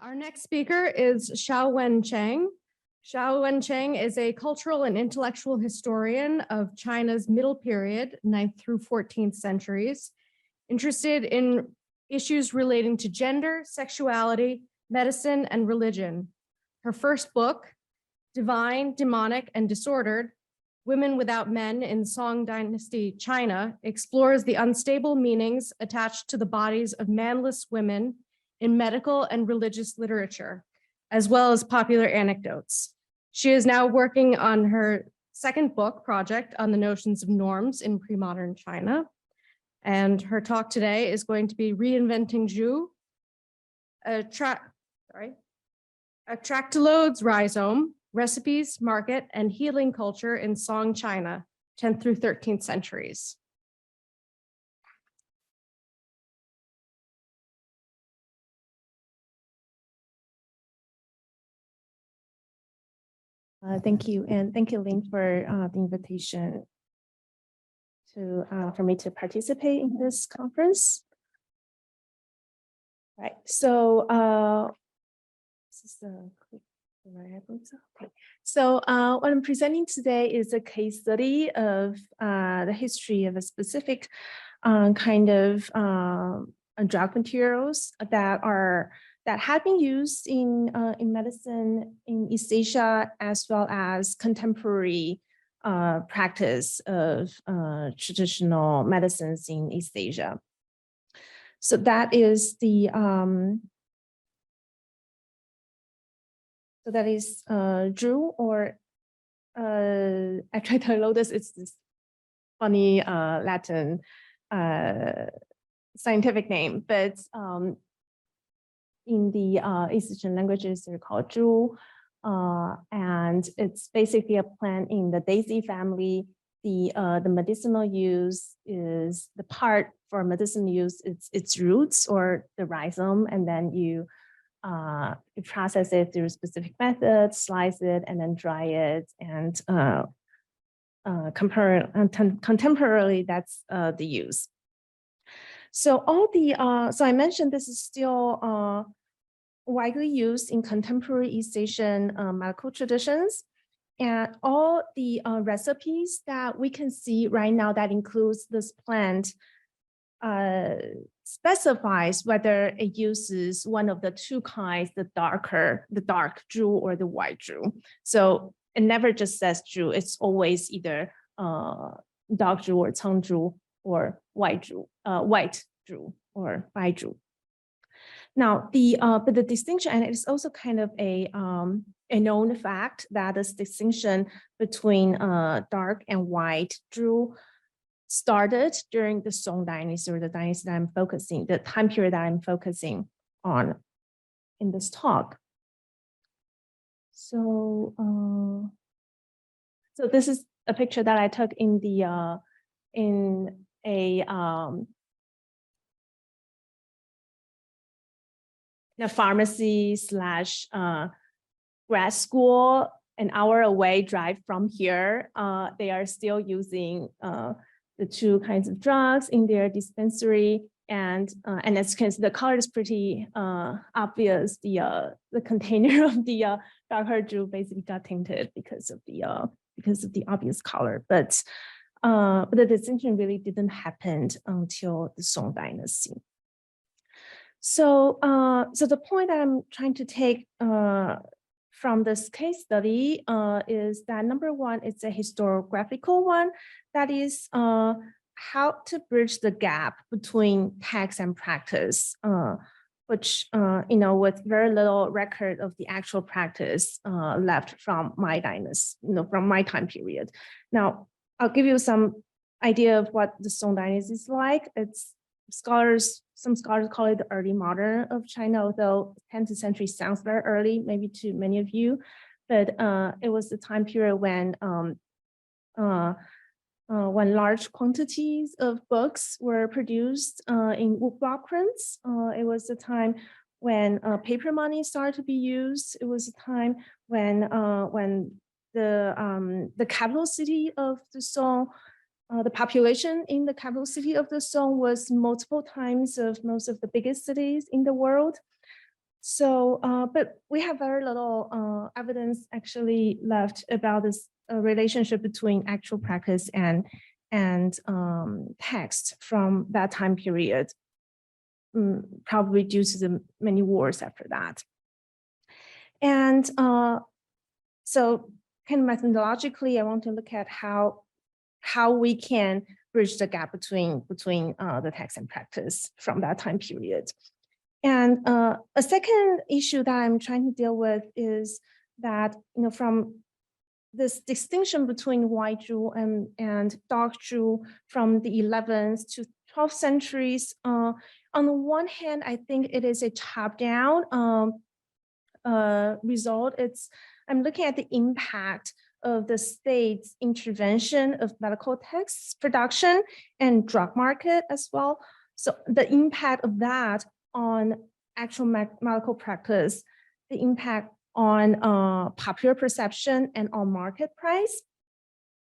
Our next speaker is Xiaowen Cheng. Xiaowen Cheng is a cultural and intellectual historian of China's middle period, 9th through 14th centuries, interested in issues relating to gender, sexuality, medicine, and religion. Her first book, Divine, Demonic, and Disordered, Women Without Men in Song Dynasty China, explores the unstable meanings attached to the bodies of manless women in medical and religious literature, as well as popular anecdotes. She is now working on her second book project on the notions of norms in pre-modern China. And her talk today is going to be Reinventing Zhu, a tractylodes rhizome, recipes, market, and healing culture in Song China, 10th through 13th centuries. Thank you, and thank you, Lynn, for the invitation for me to participate in this conference. Right. So this is the right. Okay. So what I'm presenting today is a case study of the history of a specific kind of drug materials that have been used in medicine in East Asia, as well as contemporary practice of traditional medicines in East Asia. So that is the Zhu, or Tractylodes. It's this funny Latin scientific name, but in the East Asian languages, they're called Zhu, and it's basically a plant in the daisy family. The medicinal use is the part for medicinal use. It's its roots or the rhizome, and then you process it through specific methods, slice it, and then dry it. And contemporarily, that's the use. So so I mentioned this is still widely used in contemporary East Asian medical traditions, and all the recipes that we can see right now that includes this plant specifies whether it uses one of the two kinds, the dark Zhu or the white Zhu. So it never just says Zhu, it's always either dark Zhu or Cang Zhu or white Zhu or Bai Zhu. Now, but the distinction, and it's also kind of a known fact that this distinction between dark and white Zhu started during the Song Dynasty, or the dynasty that I'm focusing, the time period that I'm focusing on in this talk. So, so this is a picture that I took in a pharmacy / grad school, an hour away drive from here. They are still using the two kinds of drugs in their dispensary, and as you can see, the color is pretty obvious. The container of the darker Zhu basically got tainted because of the obvious color, but the distinction really didn't happen until the Song Dynasty. So, so the point that I'm trying to take from this case study is that number one, it's a historiographical one. That is how to bridge the gap between text and practice, which, with very little record of the actual practice left from my dynasty, from my time period. Now, I'll give you some idea of what the Song Dynasty is like. It's some scholars call it the early modern of China, although 10th century sounds very early, maybe to many of you, but it was the time period when large quantities of books were produced in woodblock prints. It was the time when paper money started to be used. It was a time when the capital city of the Song, the population in the capital city of the Song was multiple times of most of the biggest cities in the world. So, but we have very little evidence actually left about this relationship between actual practice and text from that time period, probably due to the many wars after that. And so kind of methodologically, I want to look at how we can bridge the gap between the text and practice from that time period. And a second issue that I'm trying to deal with is that, from this distinction between white Zhu and dark Zhu from the 11th to 12th centuries. On the one hand, I think it is a top-down result. I'm looking at the impact of the state's intervention of medical texts production and drug market as well. So the impact of that on actual medical practice, the impact on popular perception and on market price.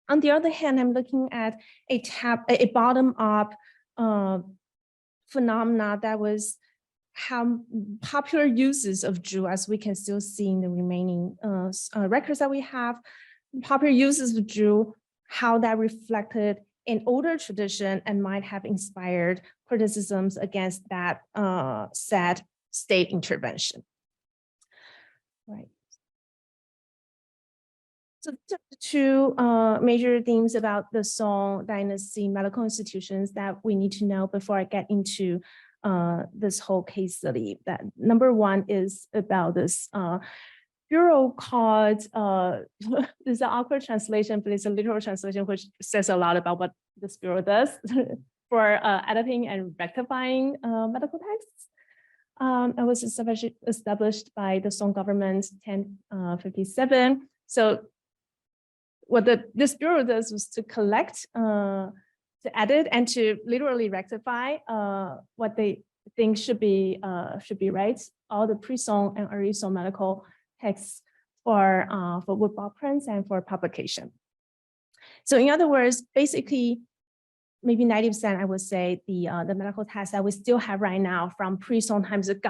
On the other hand, I'm looking at a bottom-up phenomena that was how popular uses of Zhu, as we can still see in the remaining records that we have, popular uses of Zhu, how that reflected an older tradition and might have inspired criticisms against that said state intervention. Right. So the two major themes about the Song Dynasty medical institutions that we need to know before I get into this whole case study. That number one is about this bureau called, this is an awkward translation, but it's a literal translation, which says a lot about what this bureau does for editing and rectifying medical texts. It was established by the Song government in 1057. So what this bureau does was to collect, to edit, and to literally rectify what they think should be right. All the pre-Song and early Song medical texts for woodblock prints and for publication. So in other words, basically, maybe 90%, I would say, the medical texts that we still have right now from pre-Song times have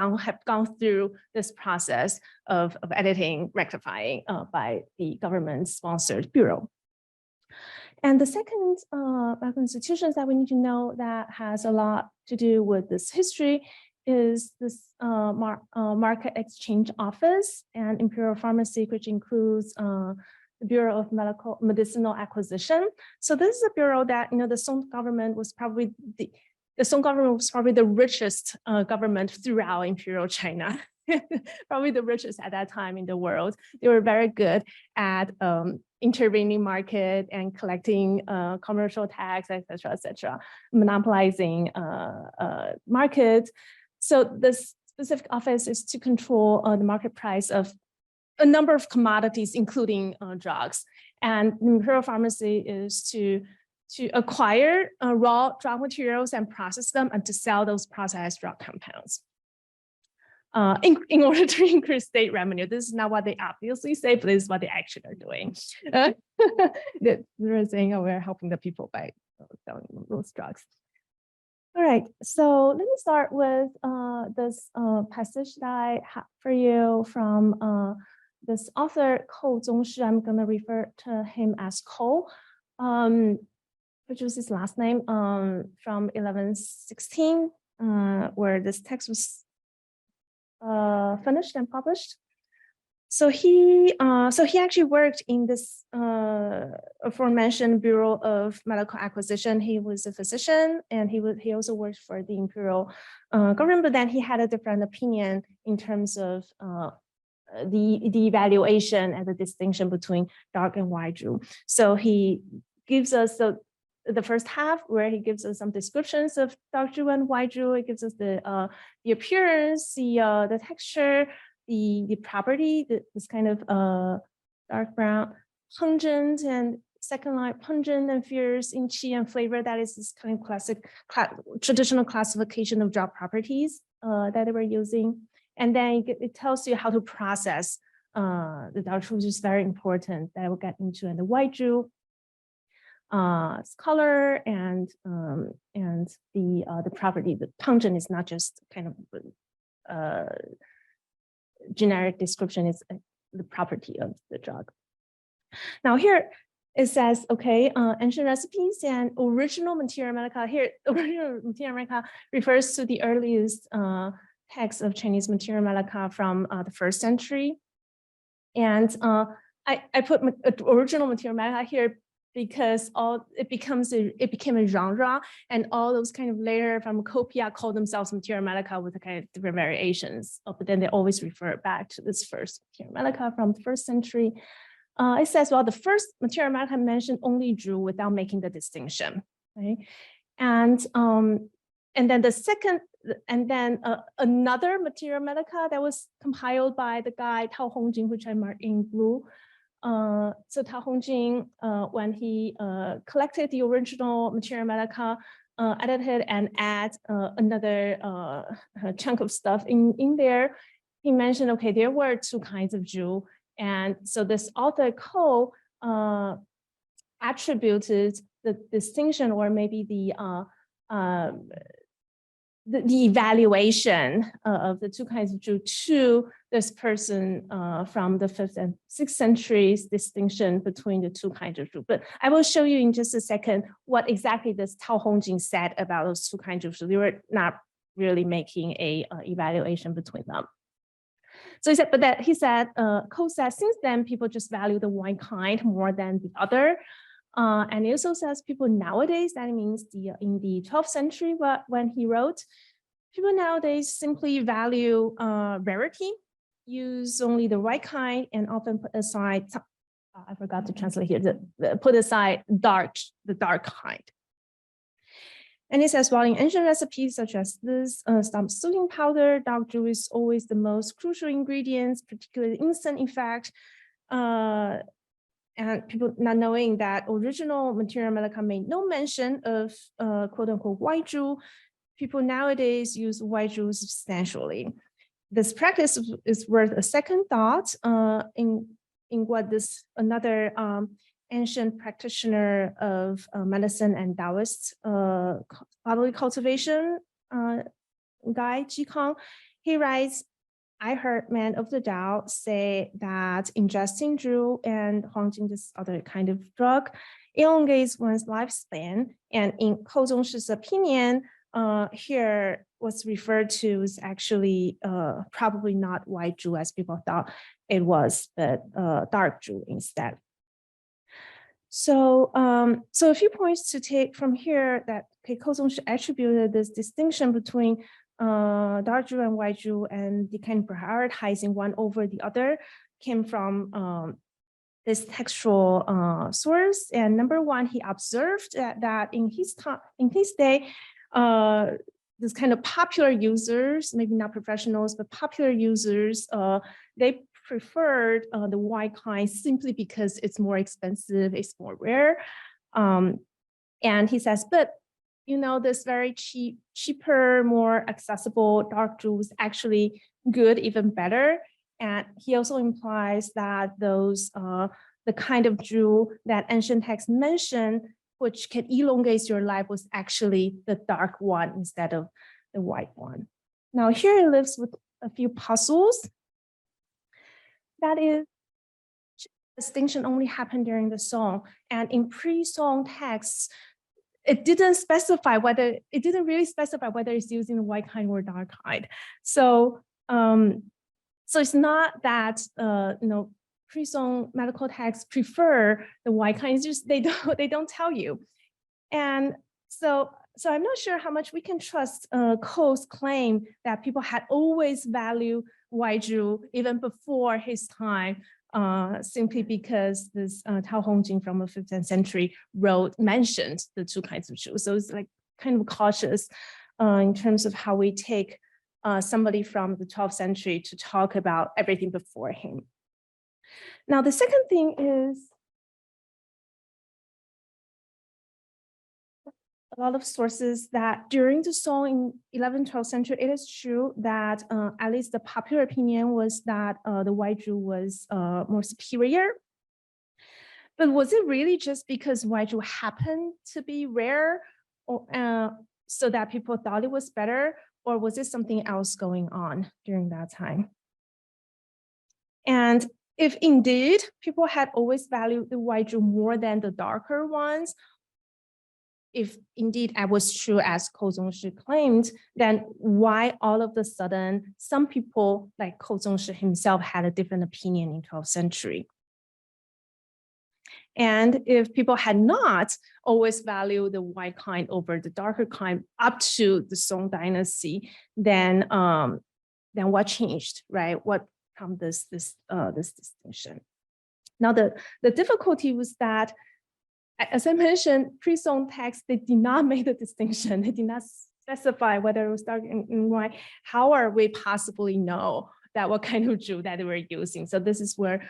gone through this process of editing, rectifying by the government-sponsored bureau. And the second medical institutions that we need to know that has a lot to do with this history is this Market Exchange Office and Imperial Pharmacy, which includes the Bureau of Medicinal Acquisition. So this is a bureau that, the Song government was probably the richest government throughout Imperial China, probably the richest at that time in the world. They were very good at intervening market and collecting commercial tax, et cetera, monopolizing market. So this specific office is to control the market price of a number of commodities, including drugs. And the Imperial Pharmacy is to acquire raw drug materials and process them and to sell those processed drug compounds. In order to increase state revenue. This is not what they obviously say, but this is what they actually are doing. They're saying, oh, we're helping the people by selling those drugs. All right, so let me start with this passage that I have for you from this author, Kou Zongshi. I'm going to refer to him as Kou, which was his last name, from 1116, where this text was finished and published. So he actually worked in this aforementioned Bureau of Medical Acquisition. He was a physician, and he also worked for the imperial government. But then he had a different opinion in terms of the evaluation and the distinction between dark and white Zhu. So he gives us the first half, where he gives us some descriptions of dark Zhu and white Zhu. It gives us the appearance, the texture, the property, this kind of dark brown, pungent, and second line, pungent and fierce in qi and flavor. That is this kind of classic traditional classification of drug properties that they were using. And then it tells you how to process the dark Zhu, which is very important, that I will get into. And the white Zhu, its color and the property. The pungent is not just kind of generic description is the property of the drug. Now here it says, okay, ancient recipes and original materia medica. Here, original materia medica refers to the earliest text of Chinese materia medica from the 1st century. And I put original materia medica here because it became a genre, and all those kind of later pharmacopoeia call themselves materia medica with the kind of different variations. But then they always refer back to this first materia medica from the 1st century. It says, well, the first materia medica mentioned only Zhu without making the distinction, right? And then the second, and then another materia medica that was compiled by the guy Tao Hongjing, which I marked in blue. So Tao Hongjing, when he collected the original materia medica, edited and add another chunk of stuff in there, he mentioned, okay, there were 2 kinds of Zhu. And so this author Ko attributed the distinction, or maybe the evaluation of the 2 kinds of Zhu to this person from the 5th and 6th centuries distinction between the 2 kinds of Zhu. But I will show you in just a second what exactly this Tao Hongjing said about those 2 kinds of Zhu. They were not really making a evaluation between them. So he said, but that he said, Ko said, since then people just value the one kind more than the other. And he also says people nowadays, that means in the 12th century, when he wrote, people nowadays simply value rarity, use only the right kind, and often put aside, I forgot to translate here, put aside the dark kind. And it says, while in ancient recipes such as this stomach soothing powder, dark Zhu is always the most crucial ingredients, particularly instant effect. And people not knowing that original materia medica made no mention of quote unquote white Zhu, people nowadays use white Zhu substantially. This practice is worth a second thought in what this another ancient practitioner of medicine and Taoist bodily cultivation guy, Ji Kang, he writes, I heard men of the Tao say that ingesting Zhu and Huangjing, this other kind of drug, elongates one's lifespan. And in Kou Zhongshi's opinion, here what's referred to is actually probably not white Zhu as people thought it was, but dark Zhu instead. So, so a few points to take from here that Kou Zhongshi attributed this distinction between dark Zhu and white Zhu, and the kind of prioritizing one over the other came from this textual source. And number one, he observed that in his day, this kind of popular users, maybe not professionals, but popular users, they preferred the white kind simply because it's more expensive, it's more rare. And he says, but you know, this very cheaper, more accessible dark Zhu is actually good, even better. And he also implies that those, the kind of Zhu that ancient texts mention, which can elongate your life, was actually the dark one instead of the white one. Now here it lives with a few puzzles. That is, distinction only happened during the song, and in pre-song texts, it didn't really specify whether it's using the white kind or dark kind. So, so it's not that you know, pre-song medical texts prefer the white kind. It's just they don't tell you, and so I'm not sure how much we can trust Kou's claim that people had always valued white Zhu even before his time. Simply because this Tao Hongjing from the 15th century mentioned the 2 kinds of Zhu. So it's like kind of cautious in terms of how we take somebody from the 12th century to talk about everything before him. Now, the second thing is a lot of sources that during the song in 11th, 12th century, it is true that at least the popular opinion was that the white Zhu was more superior. But was it really just because white Zhu happened to be rare, or so that people thought it was better, or was it something else going on during that time? And if indeed people had always valued the white Zhu more than the darker ones, if indeed that was true as Kou Zongshi claimed, then why all of a sudden some people like Kou Zongshi himself had a different opinion in 12th century? And if people had not always valued the white kind over the darker kind up to the Song dynasty, then what changed, right? What from this distinction? Now the difficulty was that, as I mentioned, pre-Song texts, they did not make the distinction. They did not specify whether it was dark and white. How are we possibly know that what kind of Zhu that they were using? So this is where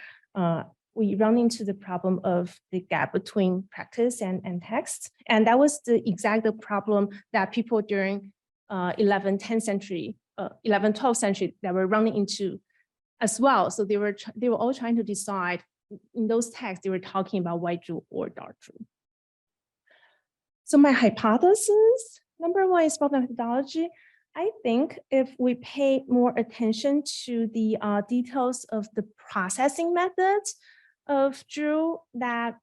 we run into the problem of the gap between practice and text. And that was the exact problem that people during 11th, 10th century, 11th, 12th century that were running into as well. So they were all trying to decide in those texts, they were talking about white Zhu or dark Zhu. So my hypothesis, number one, is about methodology. I think if we pay more attention to the details of the processing methods of Zhu that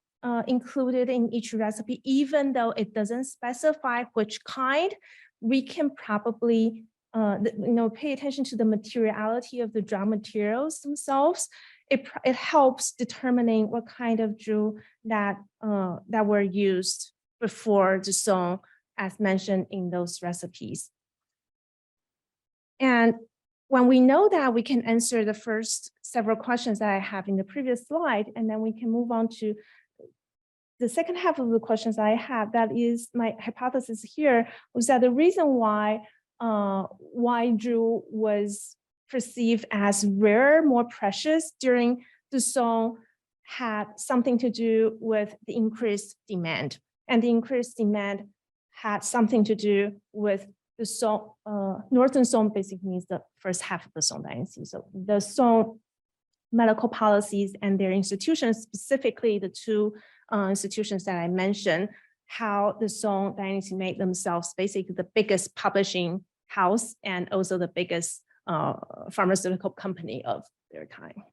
included in each recipe, even though it doesn't specify which kind, we can probably pay attention to the materiality of the draw materials themselves. It helps determining what kind of Zhu that were used before the Song, as mentioned in those recipes. And when we know that, we can answer the first several questions that I have in the previous slide, and then we can move on to the second half of the questions I have. That is my hypothesis here, was that the reason why Zhu was perceived as rare, more precious during the Song had something to do with the increased demand. And the increased demand had something to do with the Song, Northern Song basically means the first half of the Song dynasty. So the Song medical policies and their institutions, specifically the two institutions that I mentioned, how the Song dynasty made themselves basically the biggest publishing house and also the biggest pharmaceutical company of their time.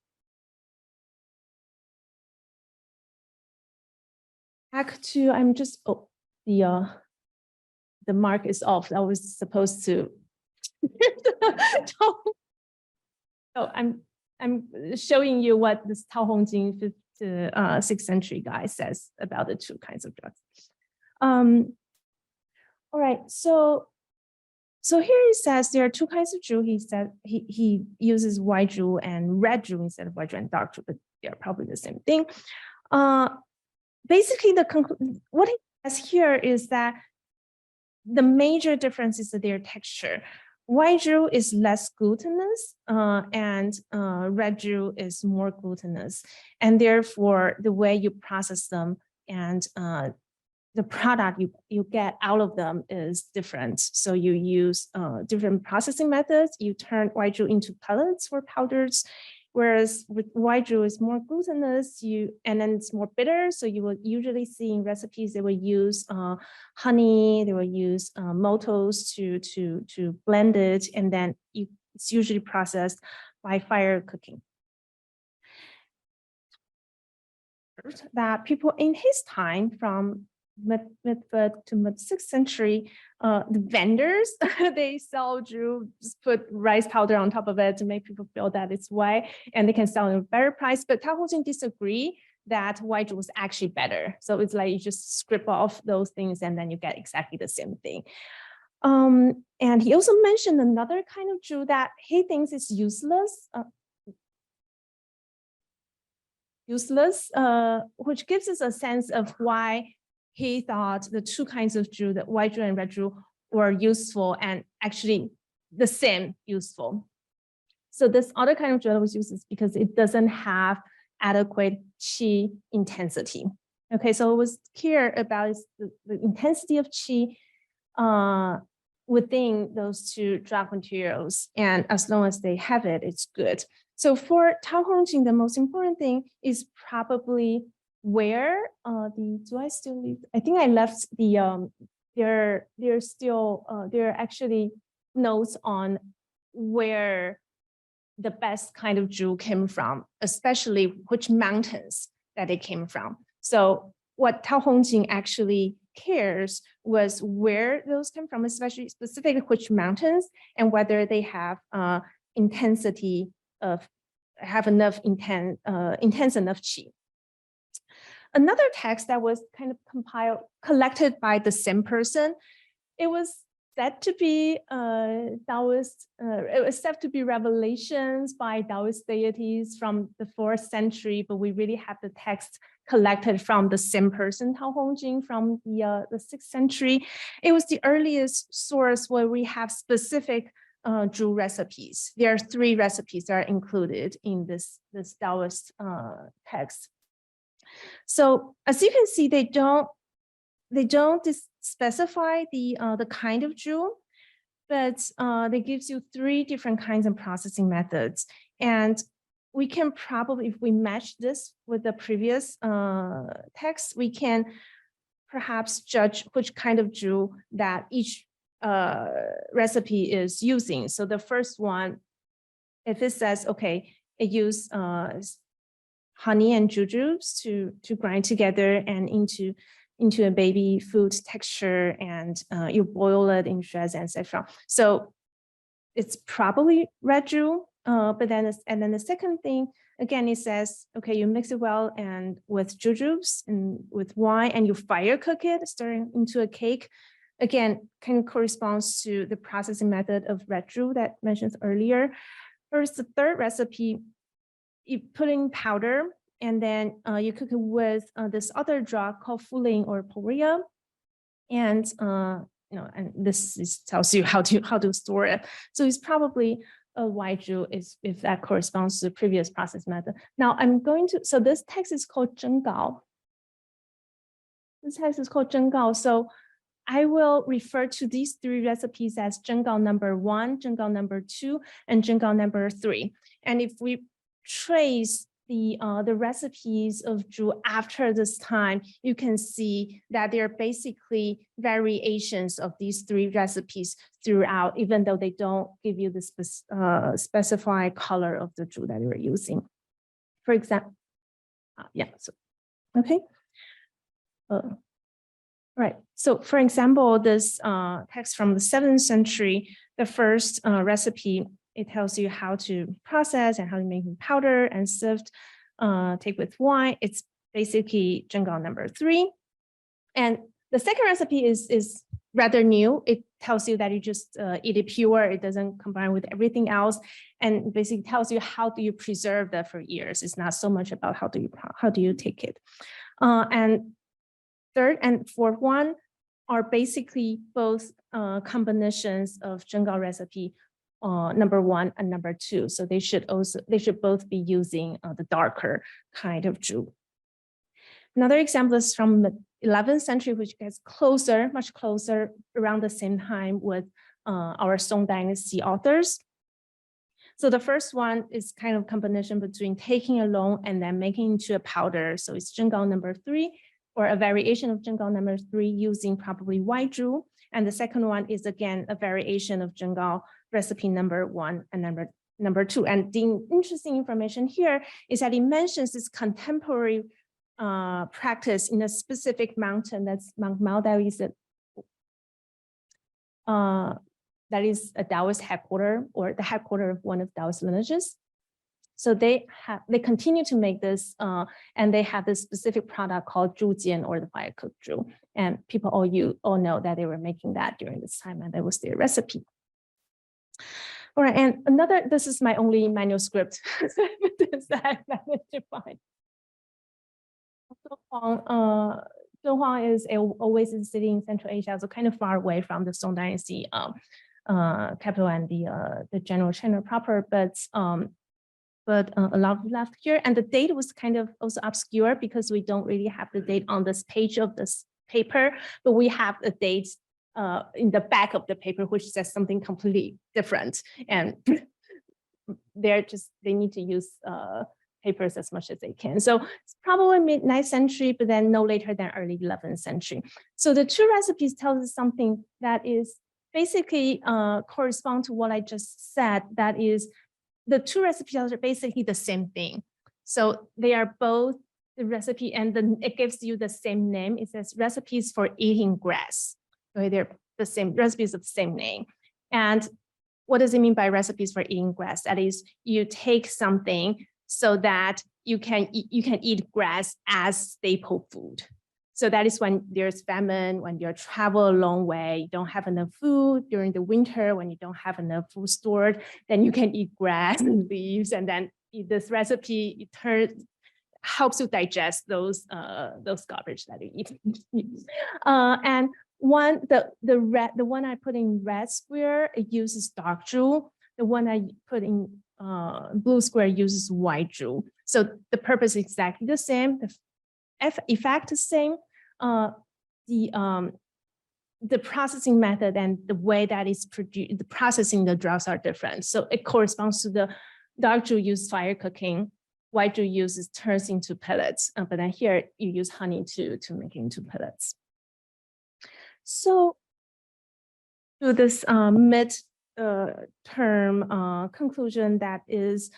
Back to, I'm just, the mark is off. I was supposed to. So I'm showing you what this Tao Hongjing 5th to 6th century guy says about the two kinds of drugs. All right, so here he says there are two kinds of Zhu. He said he uses white Zhu and red Zhu instead of white Zhu and dark Zhu, but they're probably the same thing. Basically, what he says here is that the major difference is their texture. White Zhu is less glutinous, and red Zhu is more glutinous, and therefore the way you process them and the product you get out of them is different. So you use different processing methods. You turn white Zhu into pellets or powders, whereas with white Zhu is more glutinous, and then it's more bitter. So you will usually see in recipes they will use honey, they will use maltose to blend it, and then it's usually processed by fire cooking. That people in his time, from mid-5th to mid-6th century, the vendors, they sell Zhu, just put rice powder on top of it to make people feel that it's white, and they can sell at a better price. But Tao Hongjing disagree that white Zhu was actually better. So it's like you just strip off those things and then you get exactly the same thing. And he also mentioned another kind of Zhu that he thinks is useless, which gives us a sense of why he thought the two kinds of Zhu, the white Zhu and red Zhu, were useful and actually the same useful. So this other kind of Zhu that was used is because it doesn't have adequate qi intensity. Okay, so it was clear about the intensity of qi within those two drug materials, and as long as they have it, it's good. So for Tao Hongjing, the most important thing is probably where do I still leave? I think I left the there are actually notes on where the best kind of jewel came from, especially which mountains that they came from. So what Tao Hongjing actually cares was where those came from, especially specifically which mountains and whether they have intensity of have enough intense enough qi. Another text that was kind of collected by the same person, it was said to be Taoist, it was said to be revelations by Taoist deities from the 4th century, but we really have the text collected from the same person, Tao Hongjing, from the 6th century. It was the earliest source where we have specific jewel recipes. There are 3 recipes that are included in this Taoist text. So as you can see, they don't specify the kind of jewel, but they gives you 3 different kinds of processing methods. And we can probably, if we match this with the previous text, we can perhaps judge which kind of jewel that each recipe is using. So the first one, if it says, okay, it use honey and jujubes to grind together and into a baby food texture, and you boil it in shreds, etc. So it's probably red jewel. But then the second thing, again, it says, okay, you mix it well and with jujubes and with wine, and you fire cook it, stirring into a cake. Again, kind of corresponds to the processing method of red jewel that mentioned earlier. First, the third recipe, you put in powder, and then you cook it with this other drug called fuling or poria, and and this tells you how to store it. So it's probably a white jewel if that corresponds to the previous process method. Now I'm going to, so this text is called Zhenggao. This text is called Zhenggao. So I will refer to these 3 recipes as Zhenggao number 1, Zhenggao number 2, and Zhenggao number 3. And if we trace the recipes of jewel after this time, you can see that they're basically variations of these 3 recipes throughout, even though they don't give you the specified color of the jewel that you're using. For example, okay. Right. So for example, this text from the 7th century, the first recipe, it tells you how to process and how to make powder and sift, take with wine. It's basically Zhenggao number 3. And the second recipe is rather new. It tells you that you just eat it pure. It doesn't combine with everything else, and basically tells you how do you preserve that for years. It's not so much about how do you take it. And third and fourth one are basically both combinations of Zhenggao recipe number 1 and number 2. So they should both be using the darker kind of jewel. Another example is from the 11th century, which gets closer, much closer, around the same time with our Song Dynasty authors. So the first one is kind of combination between taking alone and then making into a powder. So it's Zhenggao number 3, or a variation of Zhenggao number 3 using probably white jewel. And the second one is again a variation of Zhenggao recipe number 1 and number 2. And the interesting information here is that it mentions this contemporary practice in a specific mountain, that's Mount Mao, that is a Taoist headquarter, or the headquarter of one of Taoist lineages. So they continue to make this, and they have this specific product called zhujian, or the fire cooked jewel. And people all know that they were making that during this time, and that was their recipe. All right, and this is my only manuscript that I managed to find. Dunhuang is always a city in Central Asia, so kind of far away from the Song Dynasty capital and the general China proper, but a lot left here. And the date was kind of also obscure because we don't really have the date on this page of this paper, but we have the dates in the back of the paper, which says something completely different. And they need to use papers as much as they can. So it's probably mid-9th century, but then no later than early 11th century. So the 2 recipes tell us something that is basically correspond to what I just said. That is, the two recipes are basically the same thing. So they are both the recipe, and then it gives you the same name. It says recipes for eating grass. Okay, they're the same recipes of the same name. And what does it mean by recipes for eating grass? That is, you take something so that you can eat grass as staple food. So that is when there's famine, when you travel a long way, you don't have enough food during the winter, when you don't have enough food stored, then you can eat grass and leaves, and then eat this recipe. It helps you digest those garbage that you eat. And the one I put in red square, it uses dark jewel. The one I put in blue square uses white jewel. So the purpose is exactly the same. The effect is the same. The processing method and the way that it's produced, the processing the drugs are different. So it corresponds to the dark jewel use fire cooking, white jewel uses turns into pellets, but then here you use honey to make it into pellets. So to this mid-term conclusion, that is,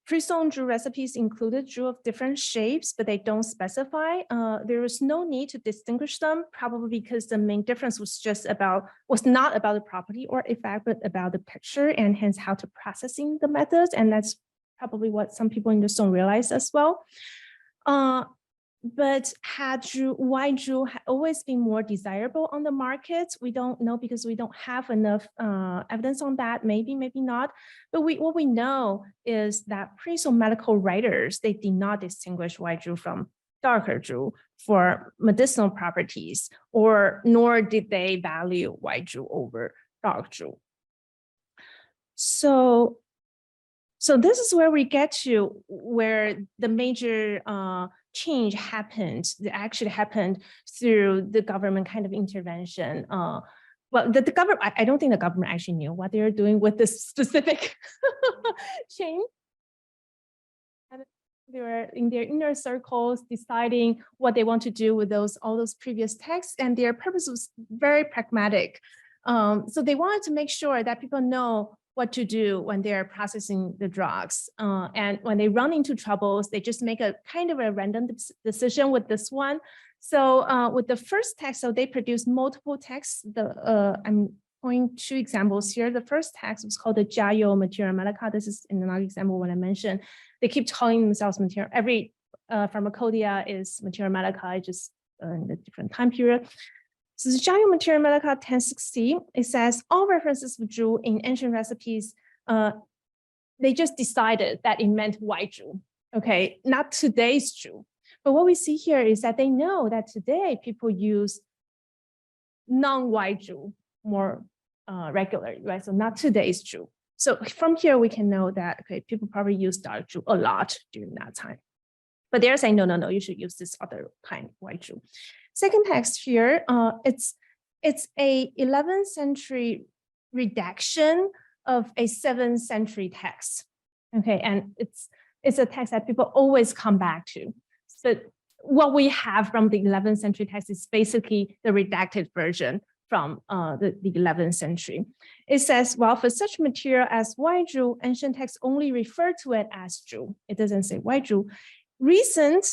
pre-sewn jewel recipes included jewel of different shapes, but they don't specify. There was no need to distinguish them, probably because the main difference was not about the property or effect, but about the picture, and hence how to processing the methods. And that's probably what some people in the zone realize as well. But had white jewel always been more desirable on the market? We don't know, because we don't have enough evidence on that. Maybe, maybe not. But what we know is that pre-sewn medical writers, they did not distinguish white jewel from darker jewel for medicinal properties, nor did they value white jewel over dark jewel. So this is where we get to where the major change happened. That actually happened through the government kind of intervention. Well, the government, I don't think the government actually knew what they were doing with this specific change. And they were in their inner circles deciding what they want to do with all those previous texts, and their purpose was very pragmatic. So they wanted to make sure that people know what to do when they're processing the drugs. And when they run into troubles, they just make a kind of a random decision with this one. So with the first text, so they produced multiple texts. I'm going 2 examples here. The first text was called the Jiayou Materia Medica. This is another example when I mentioned, they keep calling themselves material. Every pharmacopoeia is Materia Medica, just in a different time period. So the Jiayou Materia Medica 1060, it says all references of jewel in ancient recipes, they just decided that it meant white jewel, okay, not today's jewel. But what we see here is that they know that today people use non-white jewel more regularly, right? So not today's jewel. So from here, we can know that, okay, people probably use dark jewel a lot during that time. But they're saying, no, you should use this other kind, white jewel. Second text here, it's a 11th century redaction of a 7th century text. Okay, and it's a text that people always come back to. So what we have from the 11th century text is basically the redacted version from the 11th century. It says, well, for such material as white jewel, ancient texts only refer to it as jewel. It doesn't say white jewel. Recent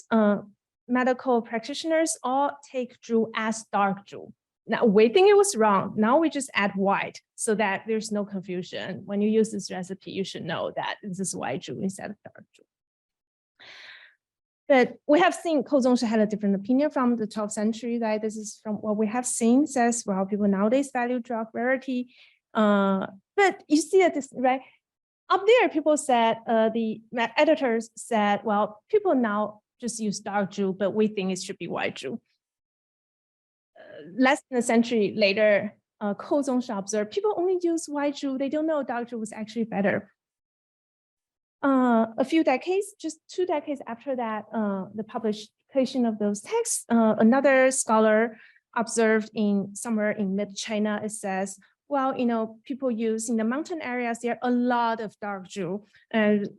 medical practitioners all take jewel as dark jewel. Now we think it was wrong. Now we just add white so that there's no confusion. When you use this recipe, you should know that this is white jewel instead of dark jewel. But we have seen Kou Zongshi had a different opinion from the 12th century, right? This is from what we have seen, says, well, people nowadays value drug rarity. But you see that this, right? Up there, people said, the editors said, well, people now just use dark jewel, but we think it should be white jewel. Less than a century later, Kou Zongshi observed, people only use white jewel. They don't know dark jewel was actually better. A few decades, just 2 decades after that, the publication of those texts, another scholar observed somewhere in mid-China, it says, well, people use in the mountain areas, there are a lot of dark jewel, and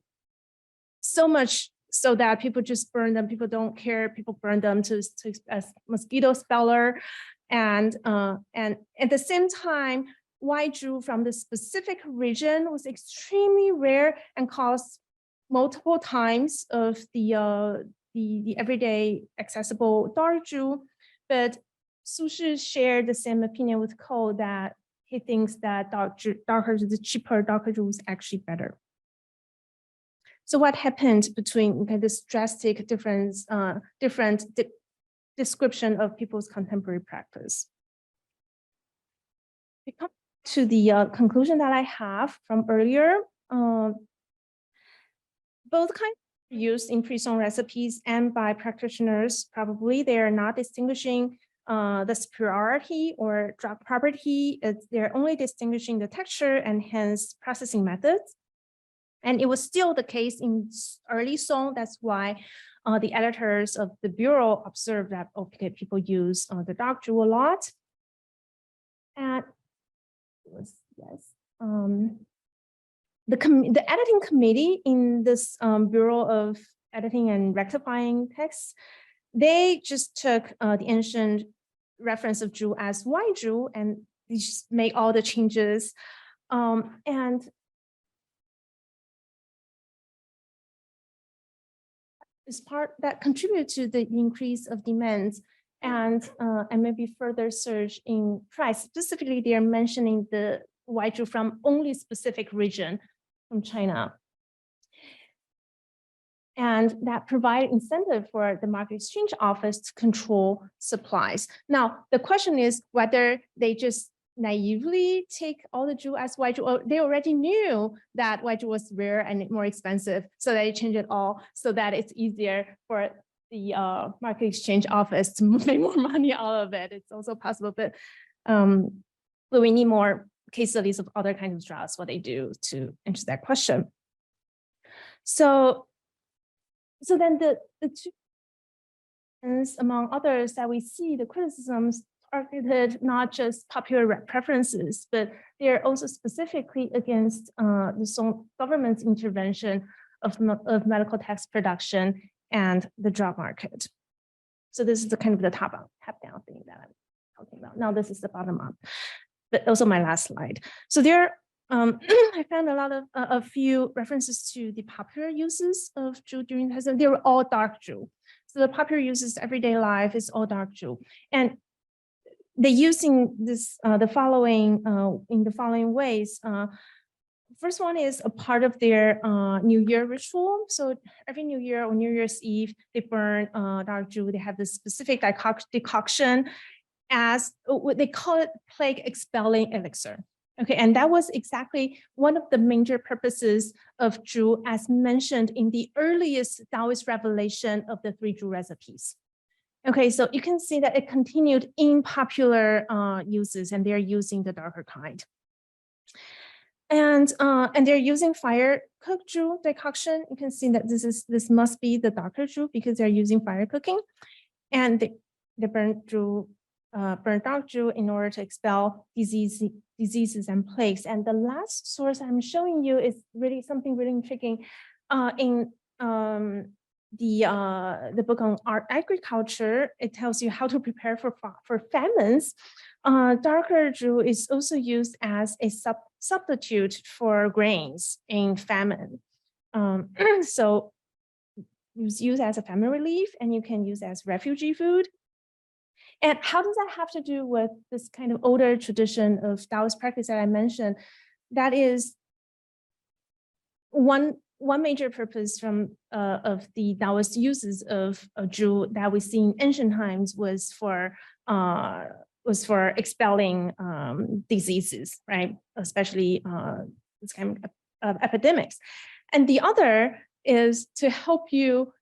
so much so that people just burn them. People don't care. People burn them as mosquito speller, and at the same time, white Zhu from the specific region was extremely rare and caused multiple times of the everyday accessible dark Zhu. But Su Shi shared the same opinion with Ko that he thinks that the cheaper darker Zhu is actually better. So what happened between this drastic difference, different description of people's contemporary practice? We come to the conclusion that I have from earlier. Both kinds are used in pre-song recipes and by practitioners. Probably they are not distinguishing the superiority or drug property. They're only distinguishing the texture and hence processing methods. And it was still the case in early song. That's why the editors of the Bureau observed that, okay, people use the dark Zhu a lot. And the editing committee in this Bureau of Editing and Rectifying Texts, they just took the ancient reference of Zhu as white Zhu, and they just make all the changes. And is part that contribute to the increase of demands and maybe further surge in price. Specifically, they are mentioning the white Zhu from only specific region from China. And that provide incentive for the market exchange office to control supplies. Now, the question is whether they just naively take all the Zhu as white Zhu, or they already knew that white Zhu was rare and more expensive, so they change it all so that it's easier for the market exchange office to make more money out of it. It's also possible, but we need more case studies of other kinds of drugs, what they do to answer that question. So then the two, among others, that we see the criticisms targeted not just popular preferences, but they're also specifically against the government's intervention of medical text production and the drug market. So this is the kind of the top-down thing that I'm talking about. Now this is the bottom up, but also my last slide. So there, I found a few references to the popular uses of Zhu during the Heisei. They were all dark Zhu. So the popular uses everyday life is all dark Zhu, and they're using this in the following ways. First one is a part of their New Year ritual. So every New Year or New Year's Eve, they burn dark Zhu. They have this specific decoction as what they call it, plague expelling elixir. Okay, and that was exactly one of the major purposes of Zhu, as mentioned in the earliest Taoist revelation of the 3 Zhu recipes. Okay, so you can see that it continued in popular uses, and they're using the darker kind. And they're using fire cooked Zhu decoction. You can see that this must be the darker Zhu because they're using fire cooking, and they burn dark Zhu in order to expel diseases and plagues. And the last source I'm showing you is really something really intriguing. In the book on art agriculture, it tells you how to prepare for famines. Darker Zhu is also used as a substitute for grains in famine. So it's used as a famine relief, and you can use as refugee food. And how does that have to do with this kind of older tradition of Taoist practice that I mentioned? That is one major purpose of the Taoist uses of Zhu that we see in ancient times was for expelling diseases, right? Especially this kind of epidemics. And the other is to help you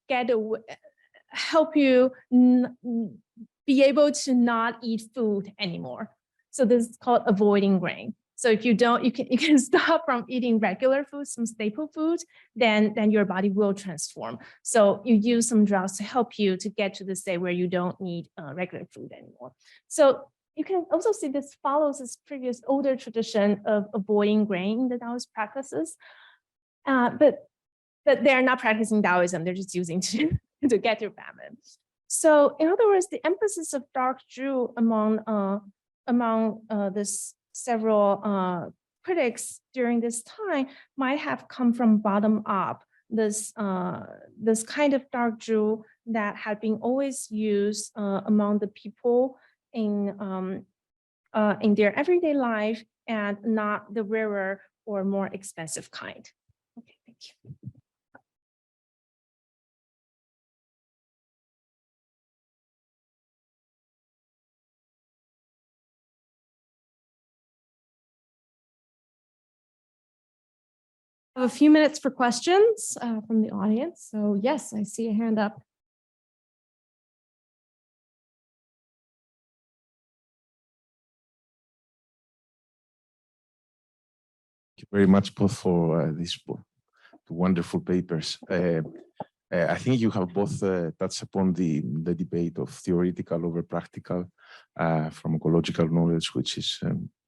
be able to not eat food anymore. So this is called avoiding grain. So if you don't, you can stop from eating regular food, some staple food, then your body will transform. So you use some drugs to help you to get to the state where you don't need regular food anymore. So you can also see this follows this previous older tradition of avoiding grain in the Taoist practices, but they're not practicing Taoism. They're just using to get through famine. So in other words, the emphasis of dark Zhu among this several critics during this time might have come from bottom up. This kind of dark jewel that had been always used among the people in their everyday life, and not the rarer or more expensive kind. Okay, thank you. I have a few minutes for questions from the audience. So yes, I see a hand up. Thank you very much both for these wonderful papers. I think you have both touched upon the debate of theoretical over practical from ecological knowledge, which is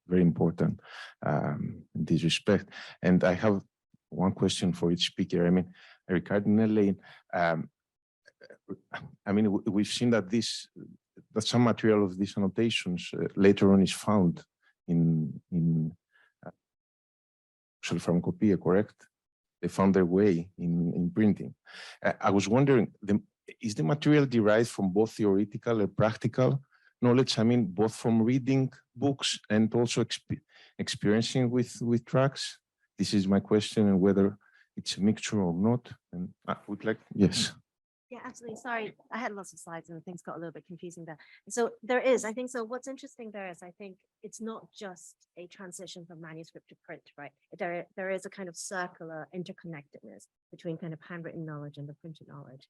very important in this respect. And I have one question for each speaker. I mean, regarding Elaine, I mean, we've seen that some material of these annotations later on is found in social pharmacopoeia, correct? They found their way in printing. I was wondering, is the material derived from both theoretical and practical knowledge? I mean, both from reading books and also experiencing with drugs? This is my question, and whether it's a mixture or not. And I would like, yes. Yeah, absolutely. Sorry, I had lots of slides and things got a little bit confusing there. So I think so. What's interesting there is I think it's not just a transition from manuscript to print, right? There is a kind of circular interconnectedness between kind of handwritten knowledge and the printed knowledge.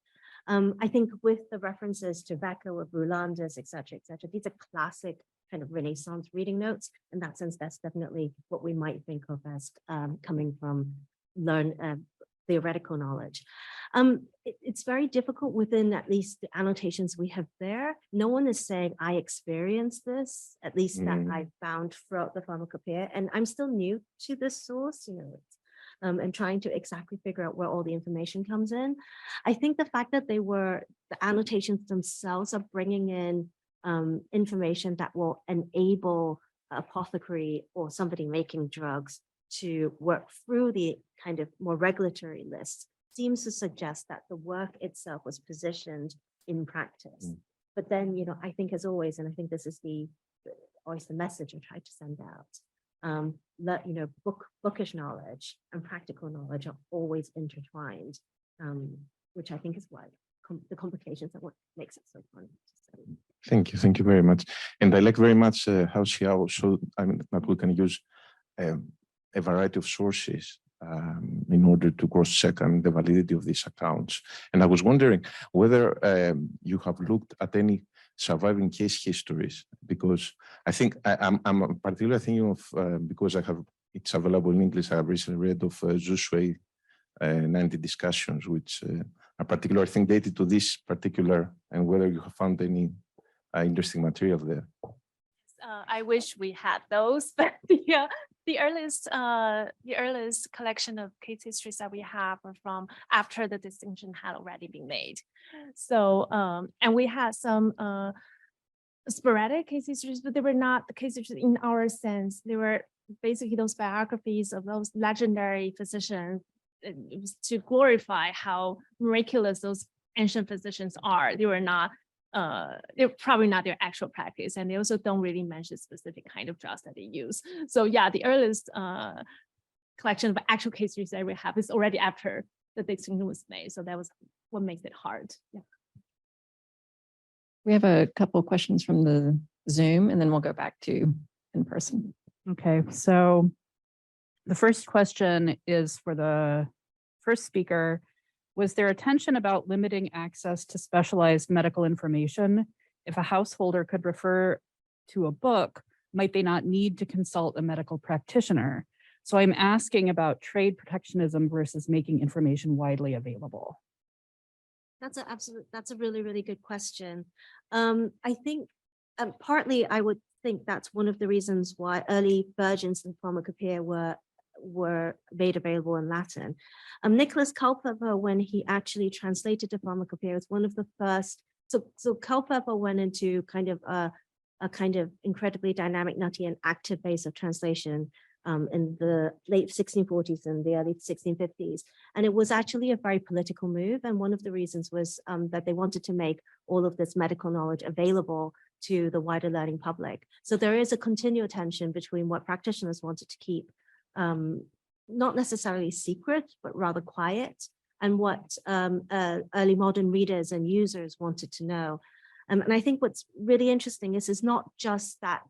I think with the references to Becker or Brulandus, et cetera, these are classic kind of Renaissance reading notes. In that sense, that's definitely what we might think of as coming from theoretical knowledge. It's very difficult within at least the annotations we have there. No one is saying I experienced this, at least that I found throughout the pharmacopoeia. And I'm still new to this source, you know, and trying to exactly figure out where all the information comes in. I think the fact that the annotations themselves are bringing in information that will enable apothecary or somebody making drugs to work through the kind of more regulatory lists seems to suggest that the work itself was positioned in practice. But then, you know, I think as always, and I think this is always the message I try to send out, that, you know, bookish knowledge and practical knowledge are always intertwined, which I think is why the complications are what makes it so fun to study. Thank you very much. And I like very much how Xiao showed, I mean, that we can use a variety of sources in order to cross-check the validity of these accounts. And I was wondering whether you have looked at any surviving case histories, because I think I'm particularly thinking of, because it's available in English, I have recently read of Zhu Shui 90 discussions, which are particularly, I think, dated to this particular, and whether you have found any interesting material there. I wish we had those, but the earliest collection of case histories that we have are from after the distinction had already been made. So and we had some sporadic case histories, but they were not the case histories in our sense. They were basically those biographies of those legendary physicians. It was to glorify how miraculous those ancient physicians are. They were not. They're probably not their actual practice, and they also don't really mention specific kind of drugs that they use. So yeah, the earliest collection of actual case histories that we have is already after the distinction was made. So that was what makes it hard. Yeah. We have a couple of questions from the Zoom, and then we'll go back to in person. Okay, so the first question is for the first speaker. Was there a tension about limiting access to specialized medical information? If a householder could refer to a book, might they not need to consult a medical practitioner? So I'm asking about trade protectionism versus making information widely available. That's a really, really good question. I think partly I would think that's one of the reasons why early versions of Pharmacopoeia were made available in Latin. Nicholas Culpeper, when he actually translated the Pharmacopoeia, was one of the first. So Culpeper went into kind of a kind of incredibly dynamic, nutty, and active base of translation in the late 1640s and the early 1650s. And it was actually a very political move. And one of the reasons was that they wanted to make all of this medical knowledge available to the wider learning public. So there is a continual tension between what practitioners wanted to keep not necessarily secret, but rather quiet, and what early modern readers and users wanted to know. And I think what's really interesting is not just that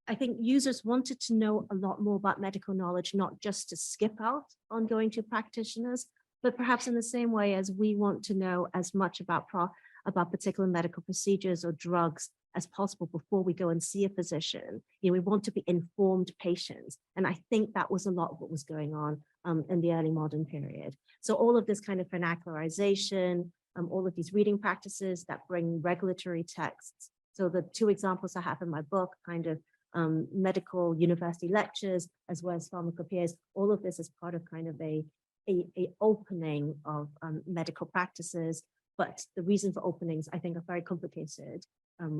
I think users wanted to know a lot more about medical knowledge, not just to skip out on going to practitioners, but perhaps in the same way as we want to know as much about particular medical procedures or drugs as possible before we go and see a physician. You know, we want to be informed patients. And I think that was a lot of what was going on in the early modern period. So all of this kind of vernacularization, all of these reading practices that bring regulatory texts. So the two examples I have in my book, kind of medical university lectures, as well as pharmacopoeias, all of this is part of kind of a opening of medical practices. But the reason for openings, I think, are very complicated,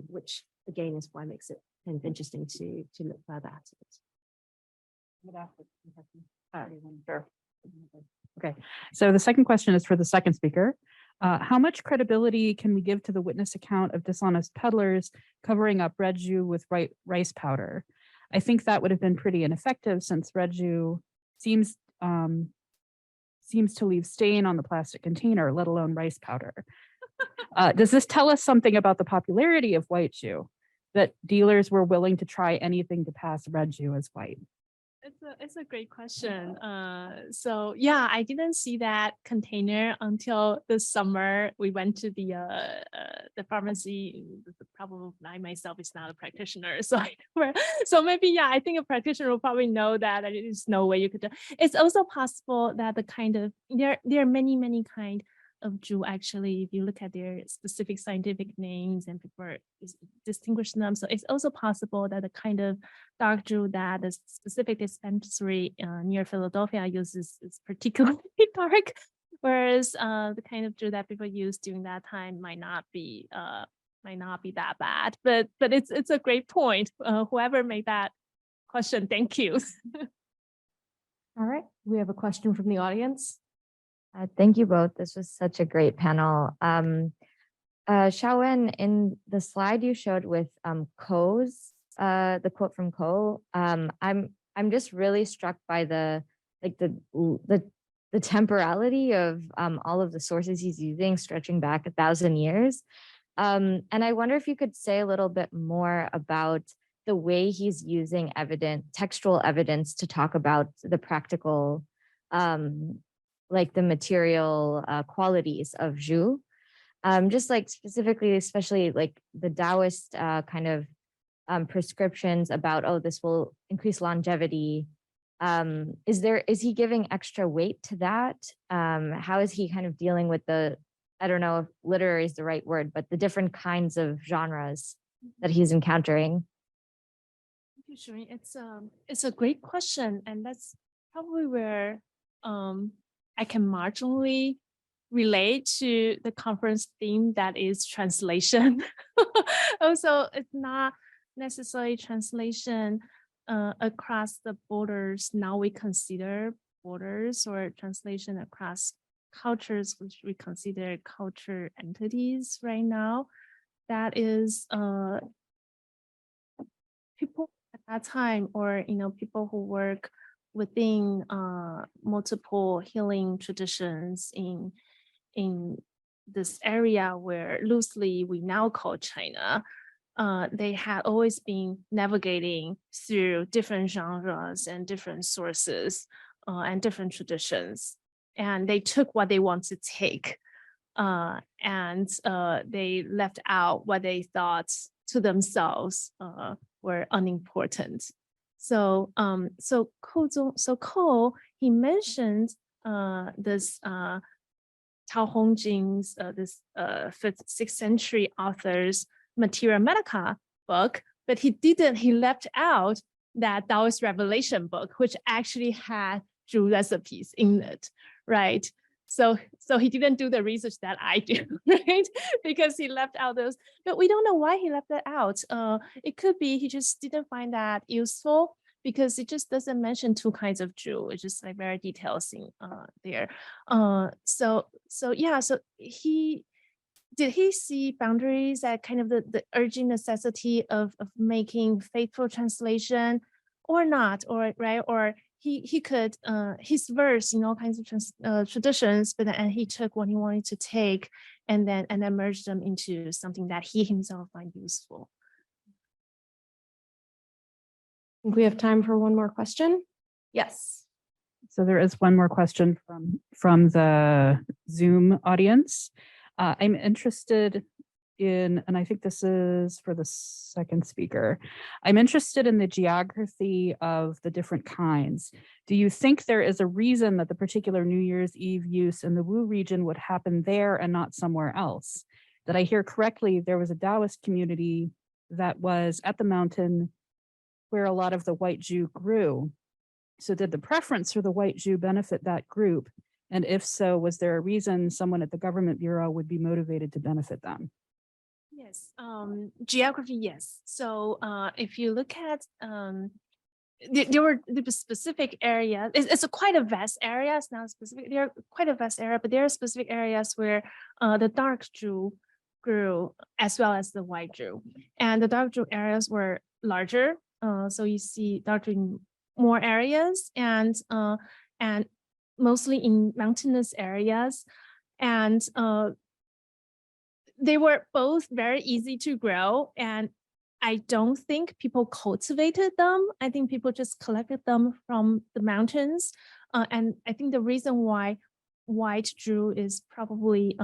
which again is why it makes it kind of interesting to look further at it. Sure. Okay, so the second question is for the second speaker. How much credibility can we give to the witness account of dishonest peddlers covering up red jus with rice powder? I think that would have been pretty ineffective since red jus seems to leave stain on the plastic container, let alone rice powder. Does this tell us something about the popularity of white jus, that dealers were willing to try anything to pass red jus as white? It's a great question. So yeah, I didn't see that container until this summer. We went to the pharmacy. Probably I myself is not a practitioner, so so maybe yeah, I think a practitioner will probably know that there's no way you could do. It's also possible that the kind of there are many kind of jus actually, if you look at their specific scientific names and people distinguish them. So it's also possible that the kind of dark jus that the specific dispensary near Philadelphia uses is particularly dark, whereas the kind of jus that people use during that time might not be that bad. But it's a great point. Whoever made that question, thank you. All right, we have a question from the audience. Thank you both. This was such a great panel. Xiaowen, in the slide you showed with Koh's, the quote from Koh, I'm just really struck by the temporality of all of the sources he's using, stretching back 1,000 years. And I wonder if you could say a little bit more about the way he's using textual evidence to talk about the practical like the material qualities of jus, just like specifically, especially like the Taoist kind of prescriptions about, oh, this will increase longevity. Is he giving extra weight to that? How is he kind of dealing with I don't know if literary is the right word, but the different kinds of genres that he's encountering? Thank you, Shireen. It's a great question, and that's probably where I can marginally relate to the conference theme, that is translation. Also, it's not necessarily translation across the borders. Now we consider borders, or translation across cultures, which we consider culture entities right now. That is people at that time, or people who work within multiple healing traditions in this area where loosely we now call China. They had always been navigating through different genres and different sources and different traditions. And they took what they want to take, and they left out what they thought to themselves were unimportant. So Koh, he mentioned this Tao Hongjing's, this 5th, 6th century author's Materia Medica book, but he left out that Taoist Revelation book, which actually had jus recipes in it, right? So he didn't do the research that I do, right? Because he left out those, but we don't know why he left that out. It could be he just didn't find that useful because it just doesn't mention two kinds of Jew. It's just like very detailed thing there. So yeah, so did he see boundaries at kind of the urgent necessity of making faithful translation or not, or right? Or he could he's versed in all kinds of traditions, but then he took what he wanted to take and then merged them into something that he himself find useful. I think we have time for one more question. Yes. So there is one more question from the Zoom audience. I'm interested in, and I think this is for the second speaker. I'm interested in the geography of the different kinds. Do you think there is a reason that the particular New Year's Eve use in the Wu region would happen there and not somewhere else? Did I hear correctly? There was a Taoist community that was at the mountain where a lot of the white Jew grew. So did the preference for the white Jew benefit that group? And if so, was there a reason someone at the government bureau would be motivated to benefit them? Yes, geography, yes. So if you look at there were specific areas. It's quite a vast area. It's not specific. They're quite a vast area, but there are specific areas where the dark Jew grew as well as the white Jew, and the dark Jew areas were larger. So you see dark Jew in more areas, and mostly in mountainous areas, and they were both very easy to grow, and I don't think people cultivated them. I think people just collected them from the mountains. And I think the reason why white Jew is probably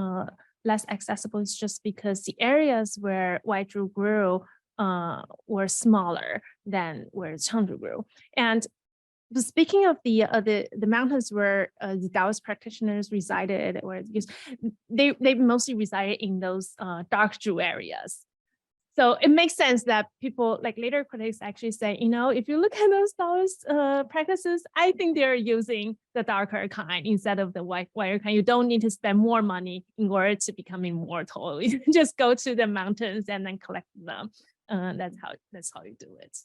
less accessible is just because the areas where white Jew grew were smaller than where Chengdu grew. And speaking of the mountains where the Taoist practitioners resided, or they mostly resided in those dark Jew areas. So it makes sense that people, like later critics, actually say, you know, if you look at those Taoist practices, I think they're using the darker kind instead of the whiter kind. You don't need to spend more money in order to become immortal. You just go to the mountains and then collect them. That's how you do it.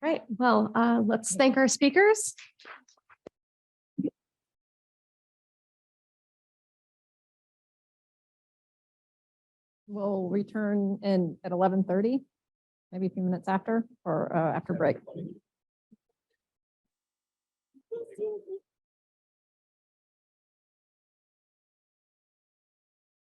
Right. Well, let's thank our speakers. We'll return at 11:30, maybe a few minutes after or after break.